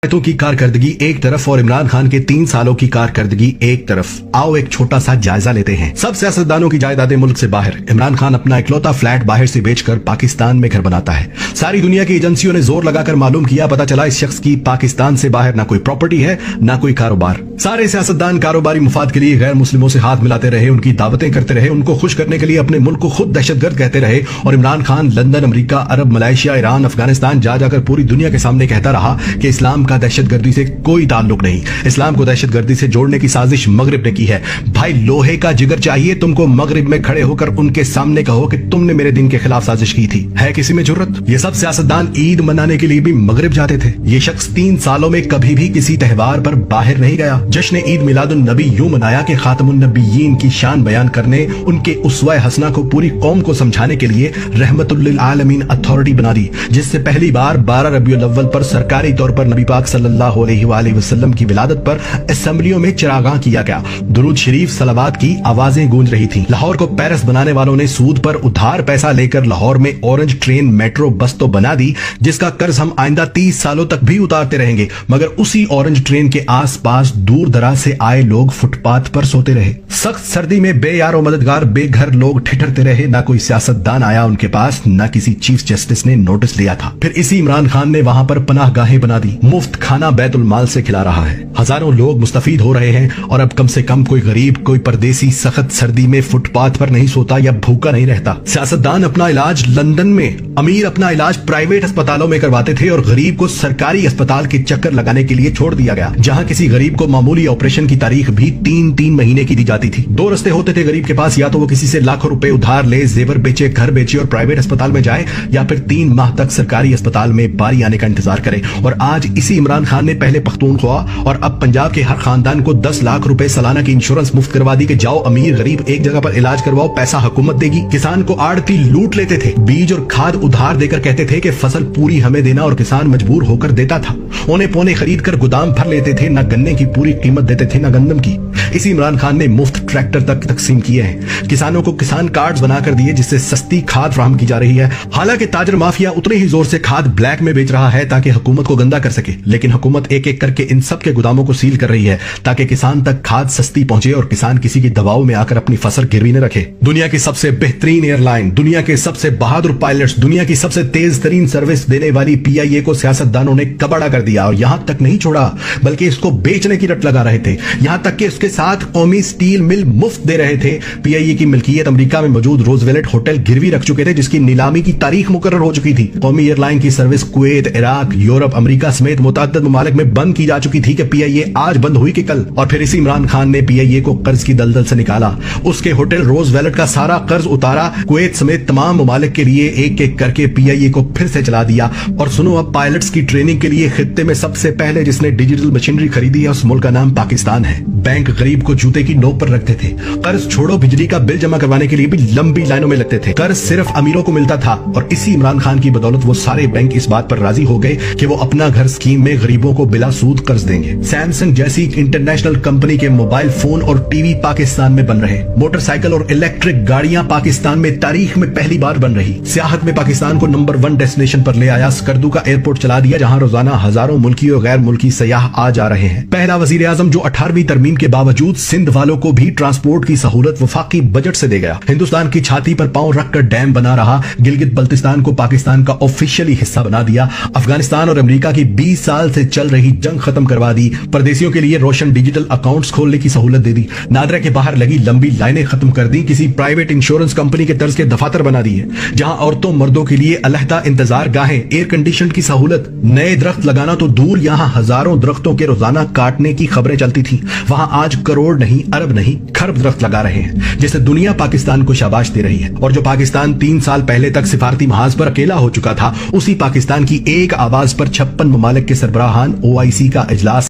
की कारकर्दगी एक तरफ और इमरान खान के 3 सालों की कारकर्दगी एक तरफ। आओ एक छोटा सा जायजा लेते हैं। सब सियासतदानों की जायदादें मुल्क से बाहर। इमरान खान अपना इकलौता फ्लैट बाहर से बेचकर पाकिस्तान में घर बनाता है। सारी दुनिया की एजेंसियों ने जोर लगाकर मालूम किया, पता चला इस शख्स की पाकिस्तान से बाहर ना कोई प्रॉपर्टी है ना कोई कारोबार। सारे सियासतदान कारोबारी मुफाद के लिए गैर मुस्लिमों से हाथ मिलाते रहे, उनकी दावतें करते रहे, उनको खुश करने के लिए अपने मुल्क को खुद दहशतगर्द कहते रहे और इमरान खान लंदन, अमेरिका, अरब, मलेशिया, ईरान, अफगानिस्तान जा जाकर पूरी दुनिया के सामने कहता रहा कि इस्लाम का दहशतगर्दी से कोई ताल्लुक नहीं, इस्लाम को दहशतगर्दी से जोड़ने की साजिश मगरिब ने की है। भाई लोहे का जिगर चाहिए तुमको मगरिब में खड़े होकर उनके सामने कहो कि तुमने मेरे दिन के खिलाफ साजिश की थी। है किसी में जुर्रत? ये सब सियासतदान ईद मनाने के लिए भी मगरिब जाते थे। ये शख्स 3 सालों में कभी भी किसी त्योहार पर बाहर नहीं गया। जश्न ईद मिलादुन नबी यूं मनाया कि खातमुन नबीयीन की शान बयान करने, उनके उसवा हसना को पूरी कौम को समझाने के लिए रहमतुल लिल आलमीन अथॉरिटी बना दी, जिससे पहली बार 12 रबीउल अव्वल पर सरकारी तौर पर नबी पाक सल्लल्लाहु अलैहि वसल्लम की विलादत पर असेंबलियों में चिरागाह किया गया। दुरूद शरीफ सलावात की आवाजें गूंज रही थी। लाहौर को पेरिस बनाने वालों ने सूद पर उधार पैसा लेकर लाहौर में ऑरेंज ट्रेन मेट्रो बस तो बना दी, जिसका कर्ज हम आइंदा 30 सालों तक भी उतारते रहेंगे, मगर उसी ऑरेंज ट्रेन के आसपास दूर दराज से आए लोग फुटपाथ पर सोते रहे। सख्त सर्दी में बेयारो मददगार बेघर लोग ठिठरते रहे। ना कोई सियासतदान आया उनके पास, ना किसी चीफ जस्टिस ने नोटिस लिया था। फिर इसी इमरान खान ने वहां पर पनाहगाहें बना दी, मुफ्त खाना बैतुल माल से खिला रहा है। हजारों लोग मुस्तफीद हो रहे हैं और अब कम से कम कोई गरीब, कोई परदेसी सख्त सर्दी में फुटपाथ पर नहीं सोता या भूखा नहीं रहता। सियासतदान अपना इलाज लंदन में, अमीर अपना इलाज प्राइवेट अस्पतालों में करवाते थे और गरीब को सरकारी अस्पताल के चक्कर लगाने के लिए छोड़ दिया गया, जहां किसी गरीब को मामूली ऑपरेशन की तारीख भी 3-3 महीने की दी जाती थी। 2 रास्ते होते थे गरीब के पास, या तो वो किसी से लाखों रुपए उधार ले, जेवर बेचे, घर बेचे और प्राइवेट अस्पताल में जाए, या फिर 3 माह तक सरकारी अस्पताल में बारी आने का इंतजार करे। और आज इसी इमरान खान ने पहले पख्तूनख्वा और अब पंजाब के हर खानदान को 10 लाख रुपए सालाना की इंश्योरेंस मुफ्त करवा दी कि जाओ अमीर गरीब एक जगह पर इलाज करवाओ, पैसा हुकूमत देगी। किसान को आड़ती लूट लेते थे, बीज और खाद उधार देकर कहते थे कि फसल पूरी हमें देना, और किसान मजबूर होकर देता था। ओने पोने खरीद कर गोदाम भर लेते थे, न गन्ने की पूरी कीमत देते थे न गंदम की। इसी इमरान खान ने मुफ्त ट्रैक्टर तक तकसीम किए हैं, किसानों को किसान कार्ड्स बनाकर दिए जिससे सस्ती खाद फराहम की जा रही है। हालांकि ताजर माफिया उतने ही जोर से खाद ब्लैक में बेच रहा है ताकि हुकूमत को गंदा कर सके, लेकिन हुकूमत एक एक करके इन सब के गोदामों को सील कर रही है ताकि किसान तक खाद सस्ती पहुंचे और किसान किसी की दबाव में आकर अपनी फसल गिरवी न रखे। दुनिया की सबसे बेहतरीन एयरलाइन, दुनिया के सबसे बहादुर पायलट्स, दुनिया की सबसे तेज तरीन सर्विस देने वाली PIA को सियासतदानों ने कबाड़ा कर दिया, और यहां तक नहीं छोड़ा बल्कि इसको बेचने की रट लगा रहे थे। यहां तक कि उसके साथ कौमी स्टील मिल मुफ्त दे रहे थे। PIA की मिल्कियत अमेरिका में मौजूद रोजवेलेट होटल गिरवी रख चुके थे, जिसकी नीलामी की तारीख मुकर्रर हो चुकी थी। कौमी एयरलाइन की service Kuwait, Iraq, Europe, America समेत मुतअद्दिद ममालिक में बंद की जा चुकी थी कि PIA आज बंद हुई कि कल। और फिर इसी इमरान खान ने PIA को कर्ज की दलदल से निकाला, उसके होटल रोजवेलेट का सारा कर्ज उतारा, कुवैत समेत तमाम ममालिक के लिए एक एक करके PIA को फिर से चला दिया। और सुनो, अब पायलट्स की ट्रेनिंग के लिए खित्ते में सबसे पहले जिसने डिजिटल मशीनरी खरीदी है उस मुल्क का नाम पाकिस्तान है। बैंक गरीब को जूते की नोक पर रखते थे, कर्ज छोड़ो बिजली का बिल जमा करवाने के लिए भी लंबी लाइनों में लगते थे। कर्ज सिर्फ अमीरों को मिलता था, और इसी इमरान खान की बदौलत वो सारे बैंक इस बात पर राजी हो गए कि वो अपना घर स्कीम में गरीबों को बिला सूद कर्ज देंगे। सैमसंग जैसी इंटरनेशनल कंपनी के मोबाइल फोन और टीवी पाकिस्तान में बन रहे, मोटरसाइकिल और इलेक्ट्रिक गाड़ियां पाकिस्तान में तारीख में पहली बार बन रही। सियाहत में पाकिस्तान को नंबर 1 डेस्टिनेशन पर ले आया, स्कर्दू का एयरपोर्ट चला दिया जहां रोजाना हजारों मुल्की और गैर मुल्की सयाह आ जा रहे हैं। पहला वजीर आजम जो 18वीं तरमीम के बावजूद सिंध वालों को भी ट्रांसपोर्ट की सहूलत वफाकी बजट से दे गया। हिंदुस्तान की छाती पर पांव रखकर डैम बना रहा, गिलगित बल्तिस्तान को पाकिस्तान का ऑफिशियली हिस्सा बना दिया। अफगानिस्तान और अमेरिका की 20 साल से चल रही जंग खत्म करवा दी। परदेशियों के लिए रोशन डिजिटल अकाउंट्स खोलने की सहूलत दे दी। नादरा के बाहर लगी लंबी लाइनें खत्म कर दी। किसी प्राइवेट इंश्योरेंस कंपनी के तर्ज के दफातर बना दिए, जहां औरतों मर्दों के लिए अलहदा इंतजार गाहें, एयर कंडीशन की सहूलत। नए दरख्त लगाना तो दूर, यहां हजारों दरख्तों के रोजाना काटने की खबरें चलती थी। वहां आज करोड़ नहीं, अरब नहीं, खरब दरख्त लगा रहे हैं, जिससे दुनिया पाकिस्तान को शाबाश दे रही है। और जो पाकिस्तान 3 साल पहले तक सिफारती महाज पर अकेला हो चुका था, उसी पाकिस्तान की एक आवाज पर 56 ममालिक के सरबराहान OIC का इजलास